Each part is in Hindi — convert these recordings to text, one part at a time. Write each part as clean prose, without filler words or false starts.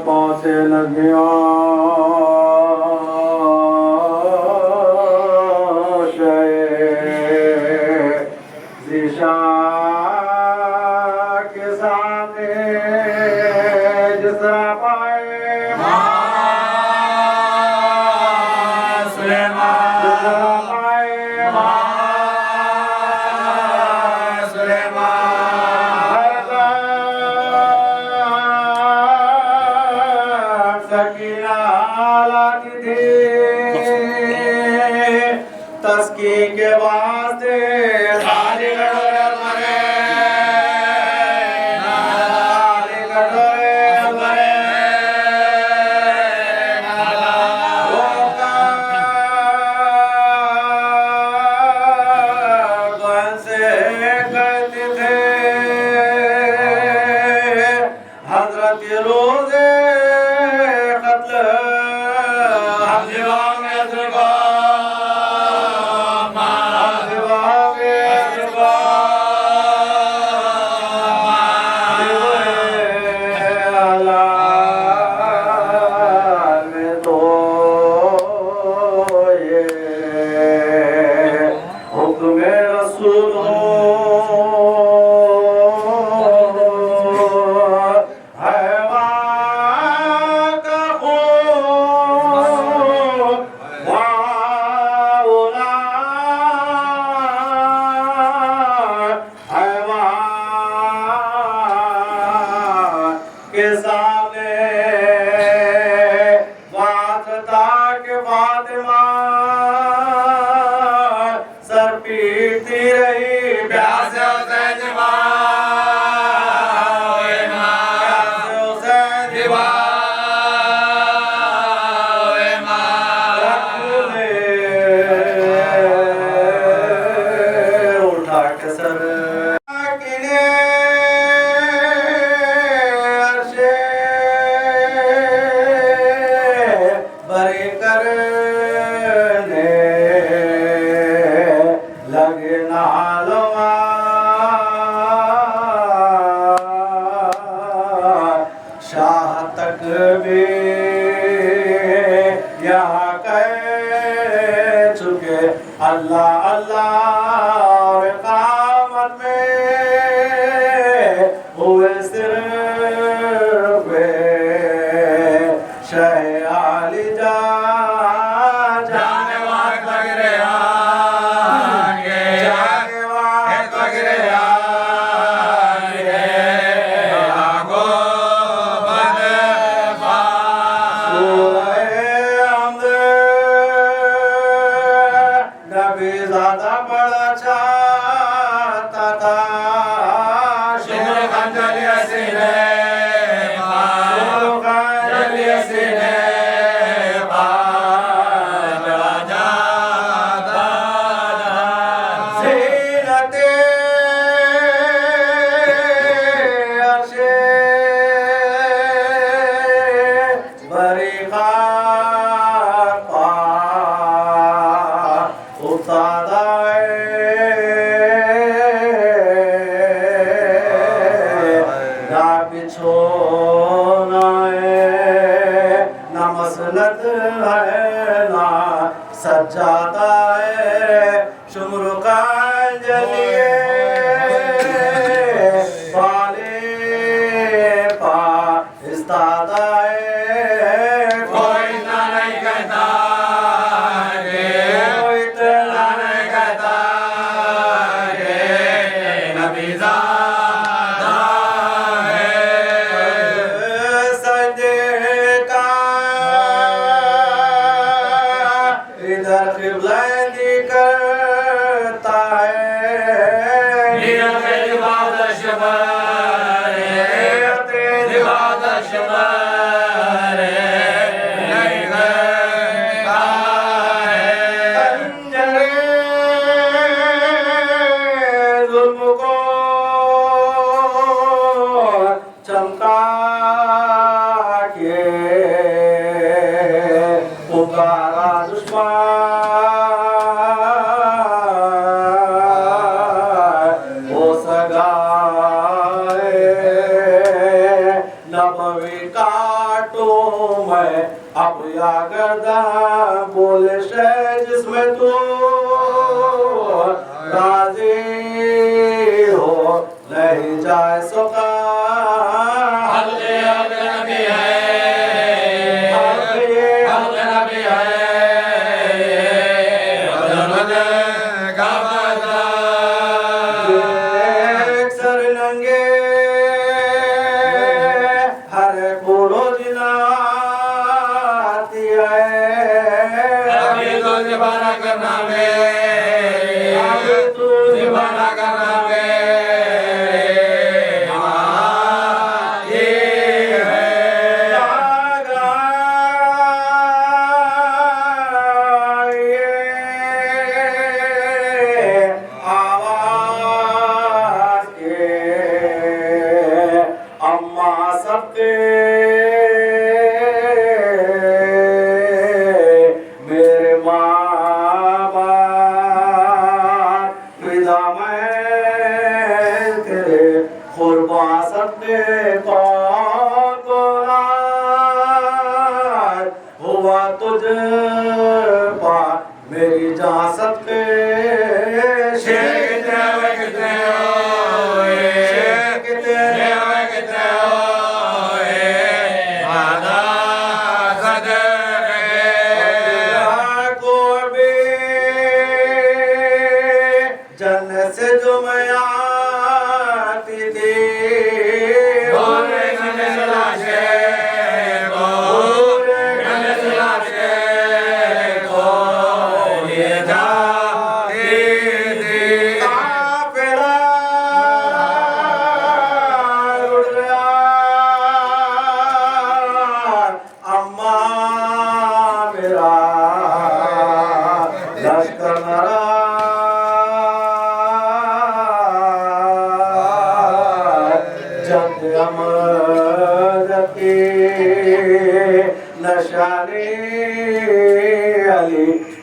पहुँचे लगियो दिशा के सामने जिसरा पाए तस्की के वास्ते खाली गडोरे मरे खाली गडोरे मरे कौन से कहते थे हजरत रोजे कत्ल हम के सामने वाजता के फातिमा सर पीटती रही प्यास उठा के सर शाह तक भी यहाँ कह चुके अल्लाह अल्लाह और क़यामत में हुए सिर्फ शाह आली जाने वक्त लग रहा जाने वक्त लग रहा ज़्यादा बड़ा चाहता था सजाता है शुम्र का जलिए पाले पा इस्तादा कोई ना नहीं कहता कोई इतना नहीं कहता नबी ज़ादा है सजदे का इधर क़िबला करता है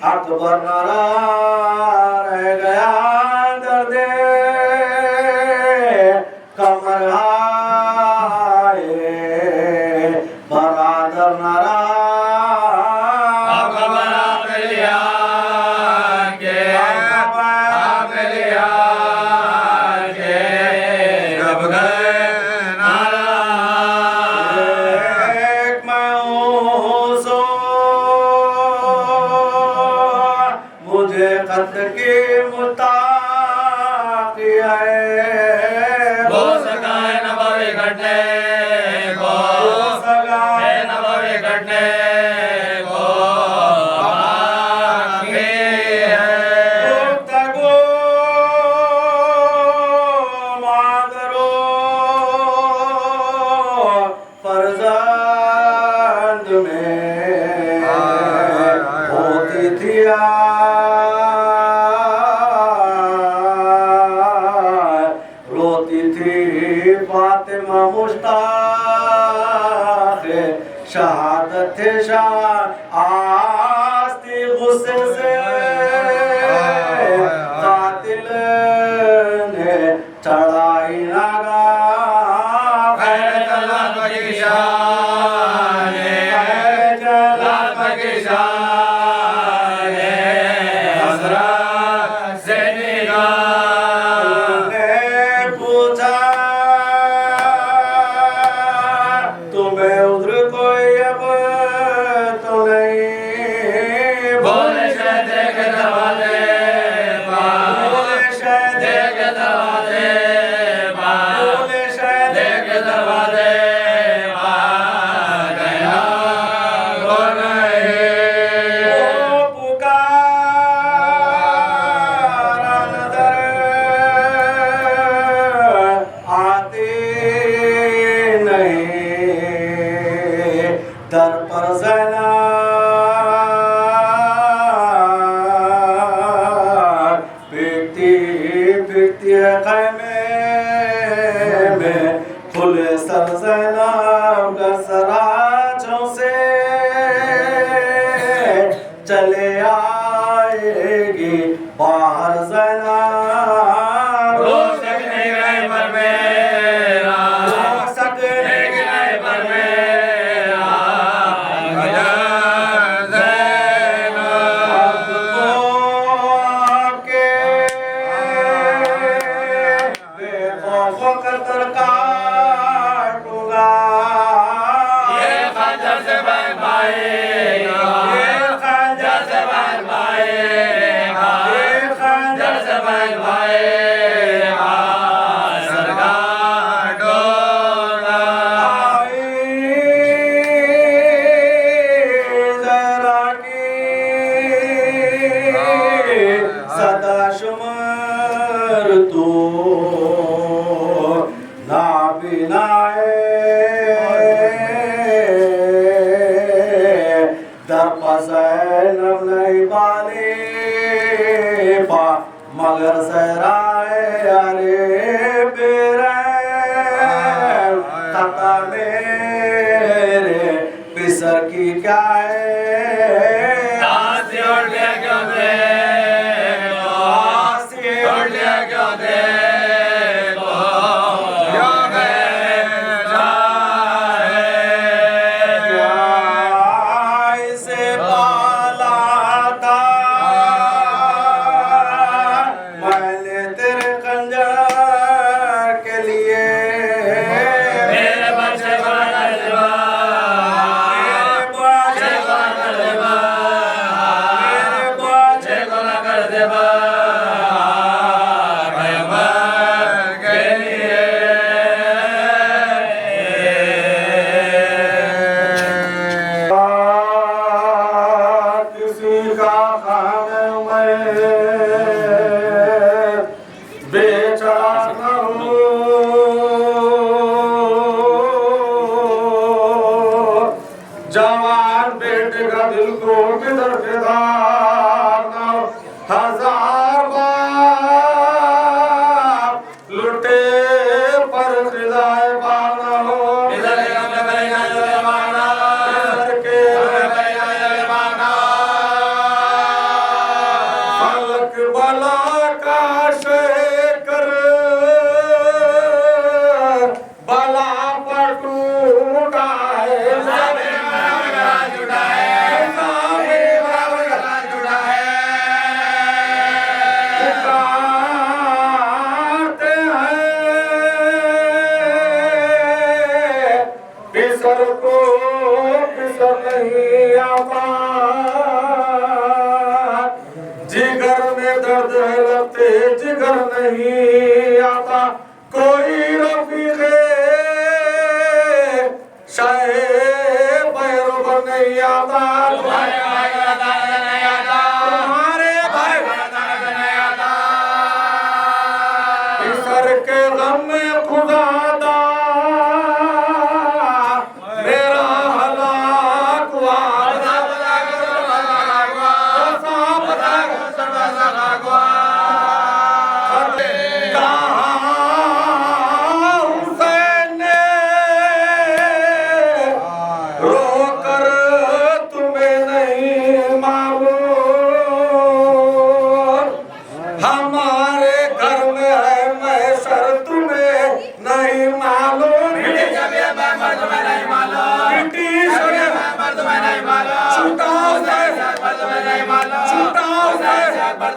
अकबर रह गया दर्दे कमर आए बरादर नरा रोती थी फातिमा मुश्ताक शहादत शाह आस्ती गुस्से से कातिल ने चढ़ाई लगा दर पर फिरती फिरती है खैमे में खुले सर ज़ैनब गसराजों से चले आएगी बाहर ज़ैनब रो सकने गए पर मेरा रो सकने गए पर मेरा मगर सराय अरे बेरैन तता मेरे पिसर की क्या है मैं जिगर नहीं आता, कोई रफीक़े शाहे पैरों नहीं आता, तुम्हारे भाई का दर्द नहीं आता, तुम्हारे भाई का दर्द नहीं आता। सर के गम में खुदादा मेरा हलाक हुआ,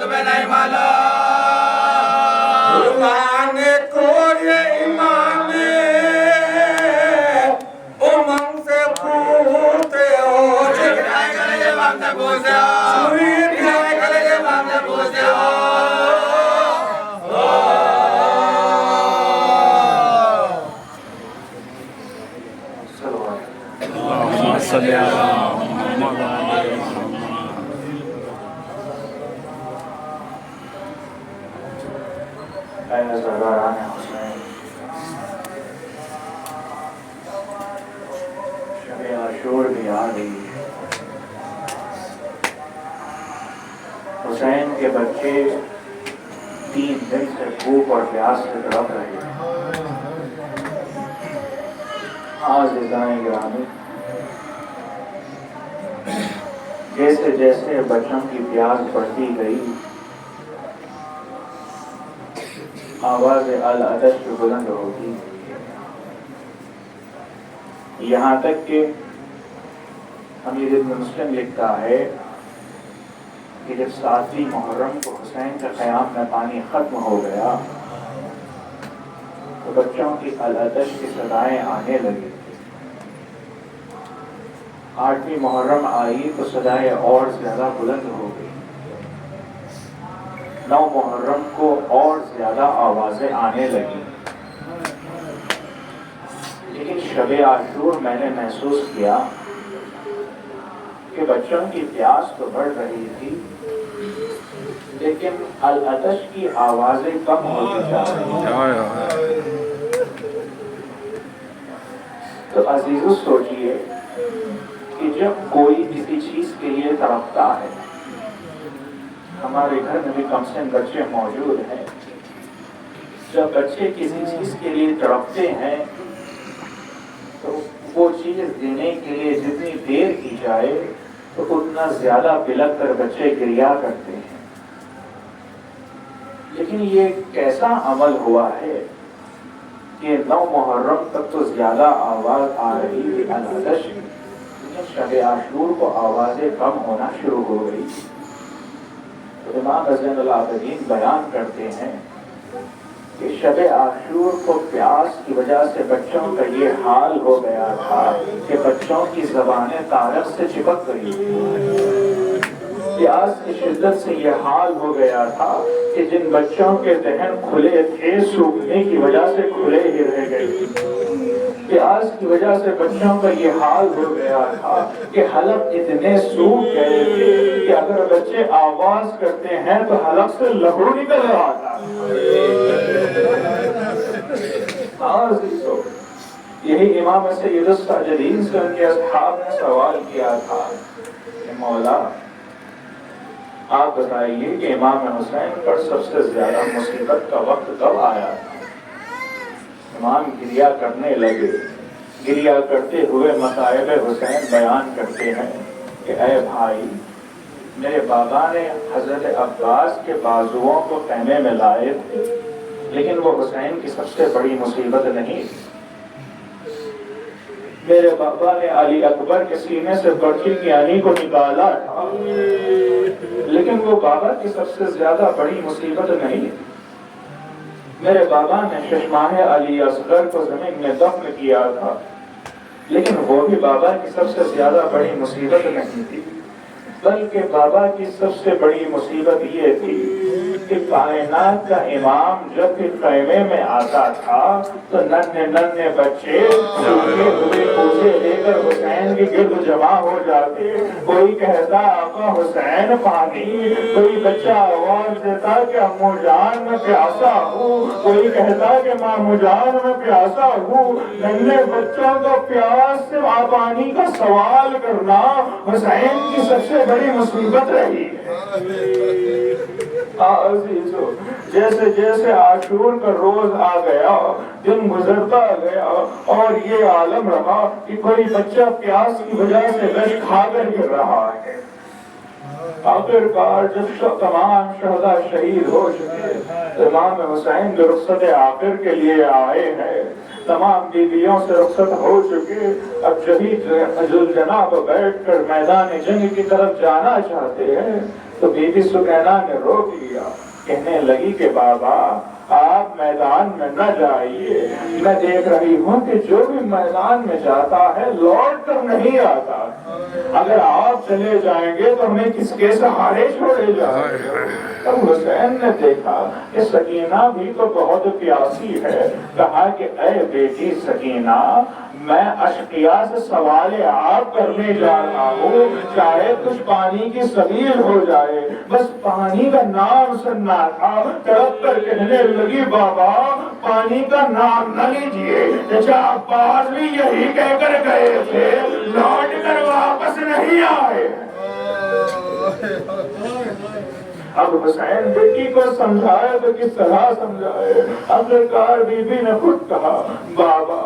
तुम्हें नहीं मालूम लाने को ये इमाम उमंग से पूछते हो, जिगराए गले ये बाम से पूछते हो, जिगराए गले ये बाम से पूछते हो। शोर भी आ गई। हुसैन के बच्चे 3 दिन से भूख और प्यास से तड़प रहे हैं। आज गिरामी जैसे जैसे बच्चों की प्यास बढ़ती गई, आवाज अल-अदश बुलंद होगी, यहाँ तक कि अमीर इब्न मुस्लिम लिखता है कि जब 7वीं मुहर्रम को हुसैन के क़याम में पानी खत्म हो गया तो बच्चों की अल-अदश की सदाएं आने लगी। 8वीं मुहर्रम आई तो सदाएं और ज्यादा बुलंद हो गई। 9 मुहर्रम को और ज्यादा आवाजें आने लगी। लेकिन शबे आशूर मैंने महसूस किया कि बच्चों की प्यास तो बढ़ रही थी, लेकिन अल-अदश की आवाजें कम होती जा रही थी। तो अजीजों, सोचिए कि जब कोई किसी चीज के लिए तड़पता है, हमारे घर में भी कम से कम बच्चे मौजूद हैं, जब बच्चे किसी चीज के लिए तड़पते हैं तो वो चीज देने के लिए जितनी देर की जाए तो उतना ज्यादा बिलक कर बच्चे गिरिया करते हैं। लेकिन ये कैसा अमल हुआ है कि 9 मुहर्रम तक तो ज्यादा आवाज आ रही थी अल-अदश, लेकिन शब आशूर को आवाजें कम होना शुरू हो गई। तो इमाम ज़ैनुल आबिदीन बयान करते हैं कि शब आशूर को प्यास की वजह से बच्चों का ये हाल हो गया था कि बच्चों की ज़बानें तारक से चिपक गई। प्यास की शिद्दत से ये हाल हो गया था कि जिन बच्चों के दहन खुले थे सूखने की वजह से खुले ही रह गए। प्यास की वजह से बच्चों का ये हाल हो गया था कि हलक इतने सूख गए थे कि अगर बच्चे आवाज करते हैं तो हलक से लहू निकल रहा था। यही इमाम सय्यदुस साजिदीन से उनके असहाब ने सवाल किया था कि मौला आप बताइए कि इमाम हुसैन पर सबसे ज्यादा मुसीबत का वक्त कब आया? इमाम गिरिया करने लगे। गिरिया करते हुए मसाइब हुसैन बयान करते हैं कि ऐ भाई, मेरे बाबा ने हजरत अब्बास के बाजुओं को कहने में लाए थे, लेकिन वो हुसैन की सबसे बड़ी मुसीबत नहीं थी। मेरे बाबा ने अली अकबर के सीने से बर्छी की आनी को निकाला था, लेकिन वो बाबा की सबसे ज्यादा बड़ी मुसीबत नहीं थी। मेरे बाबा ने शशमाह अली असगर को जमीन में दफन किया था, लेकिन वो भी बाबा की सबसे ज्यादा बड़ी मुसीबत नहीं थी, बल्कि बाबा की सबसे बड़ी मुसीबत ये थी कि कायनात का इमाम जब भी खैमे में आता था तो नन्हे नन्हे बच्चे सूखे हुए कोसे लेकर हुसैन के गिर्द जमा हो जाते। कोई कहता आका हुसैन पानी, कोई बच्चा आवाज देता कि अम्मू जान मैं प्यासा हूँ, कोई कहता कि मामू जान मैं प्यासा हूँ। नन्हे बच्चों को प्यास से पानी का सवाल करना हुसैन की सबसे बड़ी मुसीबत रही है। अजीजों, जैसे जैसे आशूर का रोज आ गया, दिन गुजरता गया और ये आलम रहा कि कोई बच्चा प्यास की वजह से गश खाकर गिर रहा है। आखिरकार जब तमाम शहदा शहीद हो चुके तो इमाम हुसैन जो रुखसत आखिर के लिए आए हैं, तमाम बीवियों से रुखसत हो चुके, अब शहीद जनाब बैठ कर मैदान जंग की तरफ जाना चाहते हैं तो बीबी सुकैना ने रोक लिया। कहने लगी कि बाबा आप मैदान में न जाइए, मैं देख रही हूँ कि जो भी मैदान में जाता है लौट कर नहीं आता। अगर आप चले जाएंगे तो हमें किसके सहारे छोड़े जाएंगे। तब हुसैन ने देखा कि सकीना भी तो बहुत प्यासी है। कहा कि ऐ बेटी सकीना, मैं अशकिया से सवाल आप करने जा रहा हूँ, चाहे कुछ पानी की सबील हो जाए, बस पानी का नाम सुनना था। तड़प कर कहने लगी बाबा पानी का नाम न लीजिए, चाचा अब्बास भी यही कहकर गए थे, लौट कर वापस नहीं आए। अब हुसैन बेटी को समझाए तो किस तरह समझाए। आखिरकार बीबी ने खुद कहा बाबा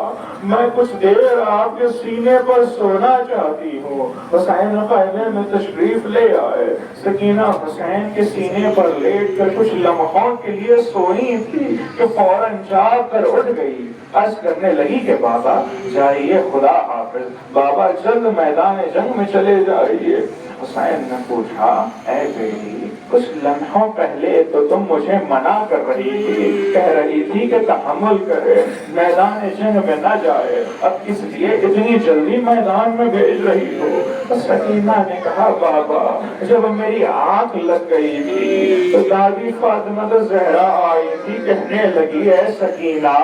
मैं कुछ देर आपके सीने पर सोना चाहती हूँ। हुसैन खैमे में तशरीफ ले आए। सकीना हुसैन के सीने पर लेट कर कुछ लम्हों के लिए सोई थी कि फौरन जाग कर उठ गई। अर्ज करने लगी कि बाबा जाइए, खुदा हाफिज, बाबा जल्द मैदान जंग में चले जाइए। हुसैन ने पूछा ऐ बेटी कुछ लम्हों पहले तो तुम मुझे मना कर रही थी, कह रही थी कि तहम्मुल करे, मैदान जंग में न जाए, अब किस लिए इतनी जल्दी मैदान में भेज रही हो। तो सकीना ने कहा बाबा जब मेरी आंख लग गई थी तो दादी फातिमा ज़हरा आई थी, कहने लगी है सकीना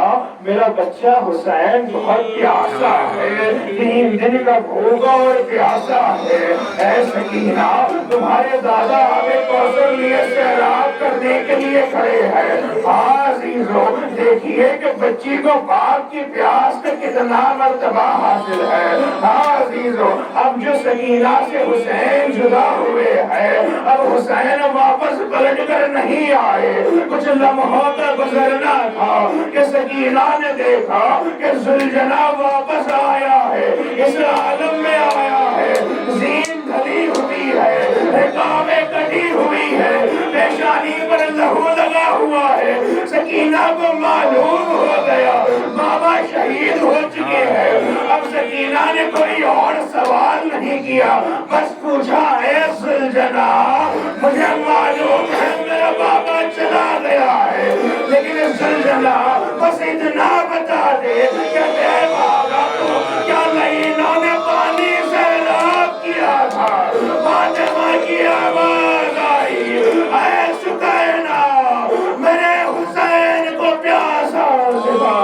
मेरा बच्चा हुसैन बहुत प्यासा है, 3 दिन का भूखा और प्यासा है। ऐ सकीना तुम्हारे दादा आगे कौशल लिए सैराब करने के लिए खड़े हैं। अजीजों देखिए कि बच्ची को बाप की प्यास का कितना मर्तबा हासिल है। अजीजों अब जो सकीना से हुसैन जुदा हुए हैं, अब हुसैन वापस पलट कर नहीं आए। कुछ लम्हों का गुजरना था कि सकीना ने देखा कि जुलजना वापस आया है, इस आलम में आया है, जीन ढली हुई है, रिकाबें कटी हुई है, पेशानी पर लहू लगा हुआ है। सकीना को मालूम हो गया बाबा शहीद हो चुके हैं। अब सकीना ने कोई और सवाल नहीं किया, बस पूछा है सुलझना मुझे मालूम है मेरा बाबा चला गया है, लेकिन सुलझना बस इतना बता दे कि मेरे बाबा को क्या लाइनों ने पानी से राब किया था। फातिमा की आवाज आई ऐ सुकैना मेरे हुसैन को प्यासा सिवा।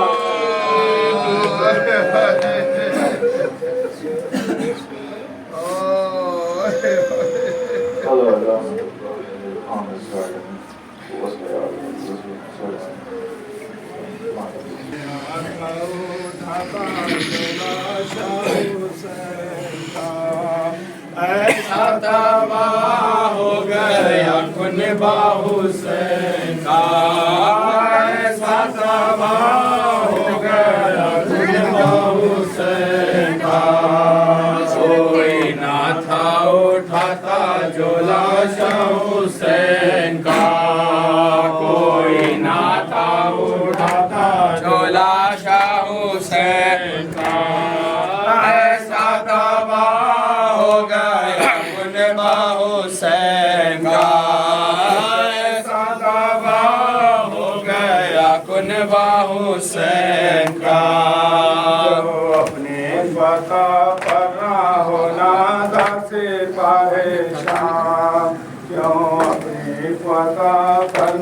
ऐसा तबाह हो गया कुनबा हुसैन का, ऐसा तबाह हो गया कुनबा हुसैन का। कोई ना था उठाता जो लाशा हुसैन का, कोई ना था उठाता जो लाशा हुसैन का। ऐसा तबाह हो गया कुनबा हुसैन का, ऐसा तबाह हो गया कुनबा हुसैन का। जो अपने पता पर हो नादा से परेशान, क्यों अपने पता पर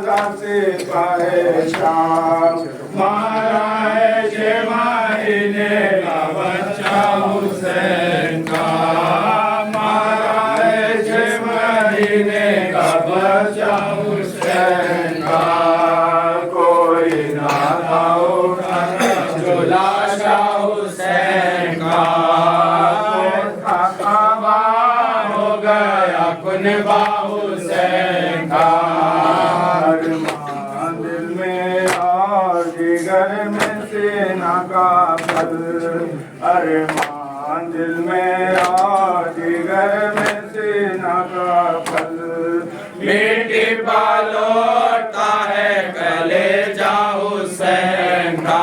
जाते पाए शाम महाराज महीने का बच्चा हुसैन का महाराज महीने का बच्चा हुसैन का कोई ना था जो लाशा हुसैन का हो गया कुनबा हुसैन का दिल में और जिगर में सेना का फल अरमान दिल में और जिगर में सेना का फल मिट्टी पालोटा है कलेजा हुसैन का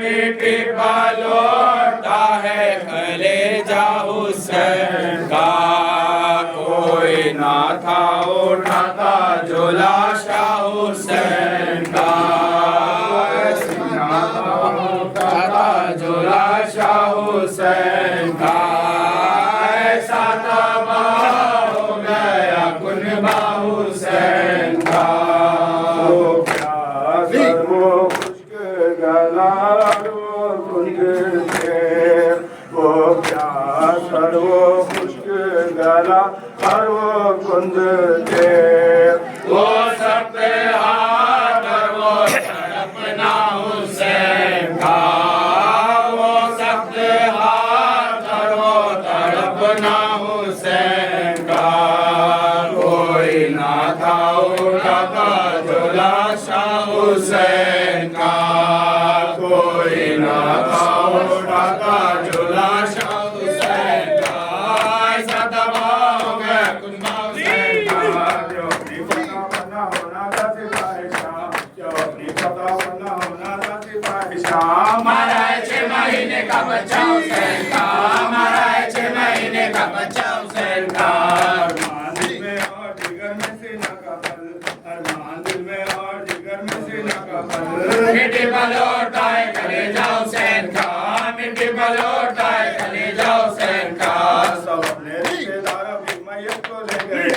मिट्टी पालोटा है कलेजा हुसैन का कोई ना था उठाता जो लाशा हुसैन का ना था उठाता जो लाशा हुसैन का ऐसा तबाह हो गया कुनबा हुसैन का वो प्यास और वो खुश्क गला और वो कुंद थे वो प्यास और वो खुश्क गला और वो कुंद थे वो सब हाथ और वो तड़पना हुसैन का वो सब हाथ और वो तड़पना हुसैन का कोई ना था उठाता जो लाशा हुसैन का कोई ना था उठाता जो लाशा हुसैन का ऐसा दबाव हो गया कुनबा हुसैन का जो अपनी पता बना होना था सिपाही शाह जो अपनी पता बना होना था सिपाही शाह महाराज 6 महीने का बच्चा हुसैन का महाराज 6 महीने का बच्चा हुसैन का अरमान दिल में और जिगर में सीना का फल अरमान दिल में और जिगर में सीना का फल मिट्टी पलोटा है कलेजा हुसैन का मिट्टी पलोटा है कलेजा हुसैन का सब अपने रिश्तेदारों की मैयत को ले गए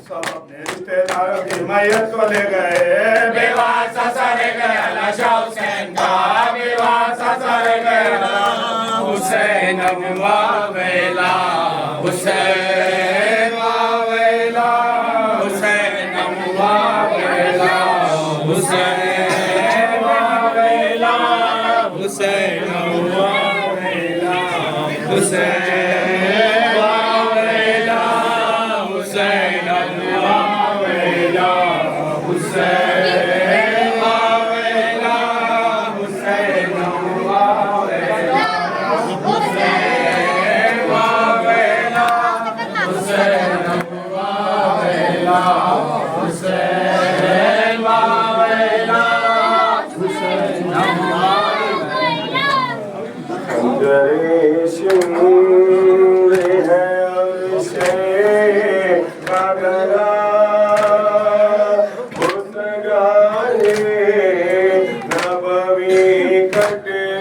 सब अपने रिश्तेदारों की मैयत को ले गए बेवार ससुर गया लाशा हुसैन का बेवार ससुर गया हुसैन वावेला हुसैन वावेला हुसैन वावेला हुसैन वावेला हुसैन वावेला हुसैन वावेला हुसैन वावेला हुसैन वावेला हुसैन वावेला हुसैन वावेला हुसैन वावेला हुसैन वावेला हुसैन वावेला अंदरेश नूर है और से गगरा गाने नबवी कटती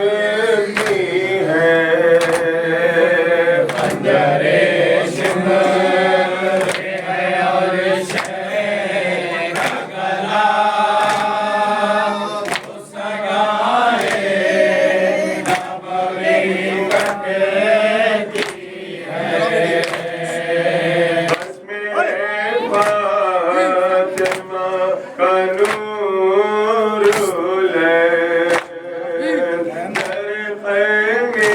है अंदरेश नूर है और से गगरा गाने नबवी कटती है बस मेरे फातिमा का नूर ले दरख़्त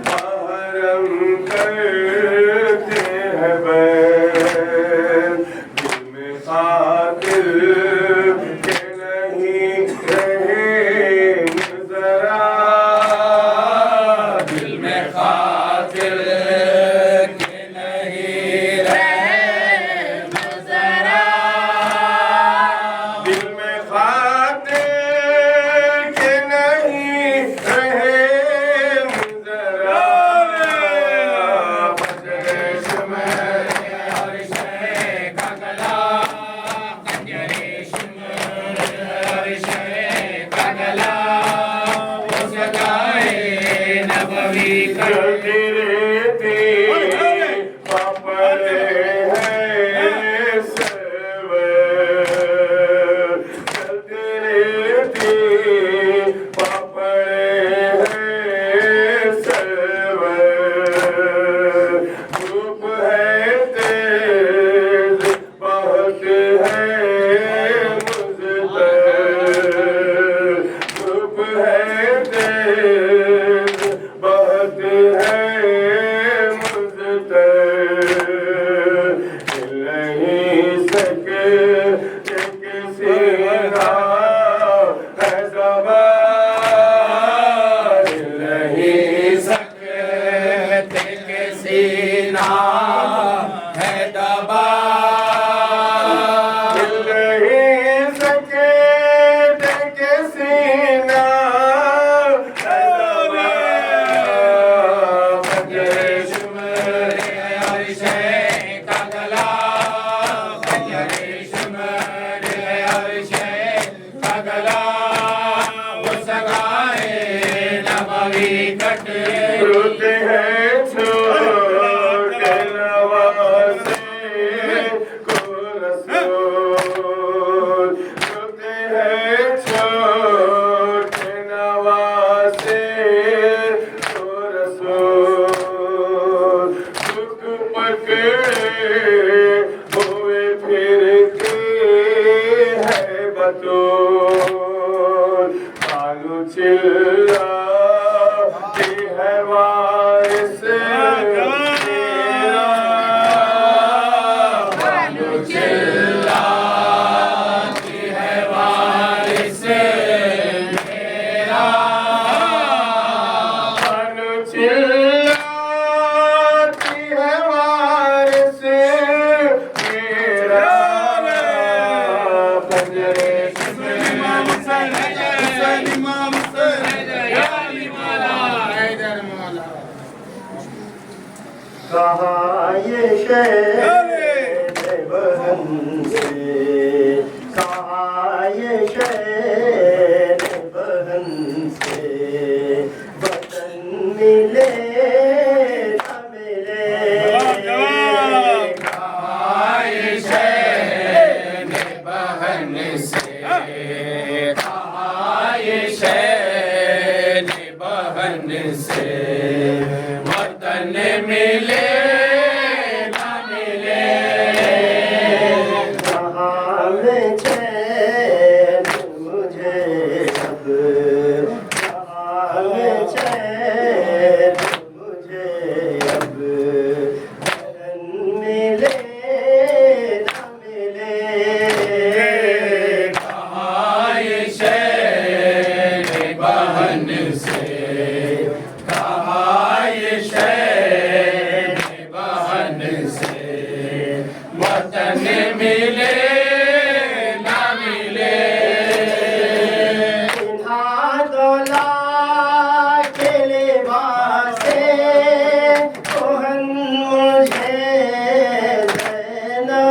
हरम करते हैं बैत बहन से, कहा ये शहर बहन से, वतन मिले न मिले, कहा ये शहर बहन से, कहा ये शहर बहन से, वतन मिले न मिले, कहाँ में चैन मुझे अब, कहाँ में चैन मुझे अब, बहन मिले न मिले, कहा ये शहर बहन से, कहा ये शहर बहन से, वतन मिले न मिले, इन्हा दौला के लिबासे कोहन मुझे देना,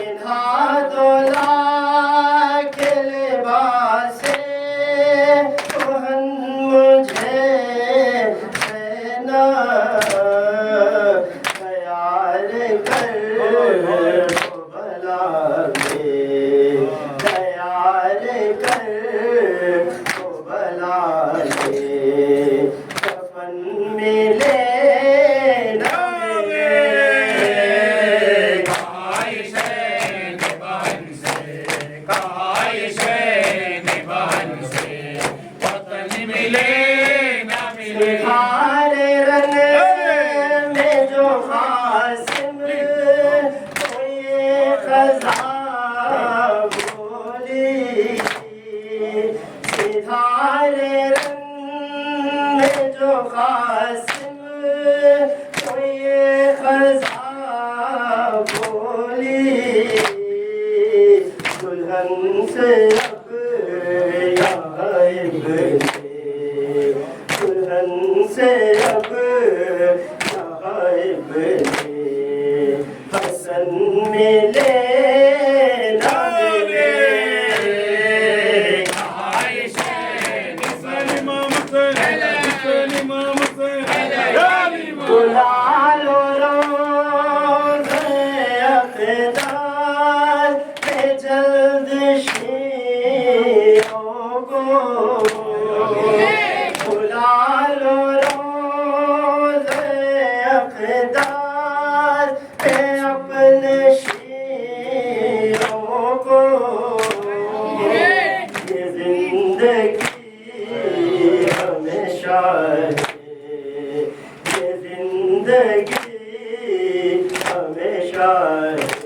इन्हा दौला के लिबासे कोहन मुझे देना, ख्याल कर भला में, ख्याल कर भला में, कफन मिले न मिले, कहा ये शहर बहन से, कहा ये शहर बहन से, वतन मिले न मिले, हारे रंग में जो हासिम कोई खजा बोली, सितारे रंग में जो हासिम कोई खजा बोली, दुल्हन से अब गायब ने, दुल्हन से अब गायब ने, हसन मिले न मिले, कहा ये शहर बुला लो रोज़े अक़दार में जल्द शीरों को, बुला लो रोज़े अक़दार में अपने शीरों को, ये जिंदगी हमेशा है, ये जिंदगी हमेशा है।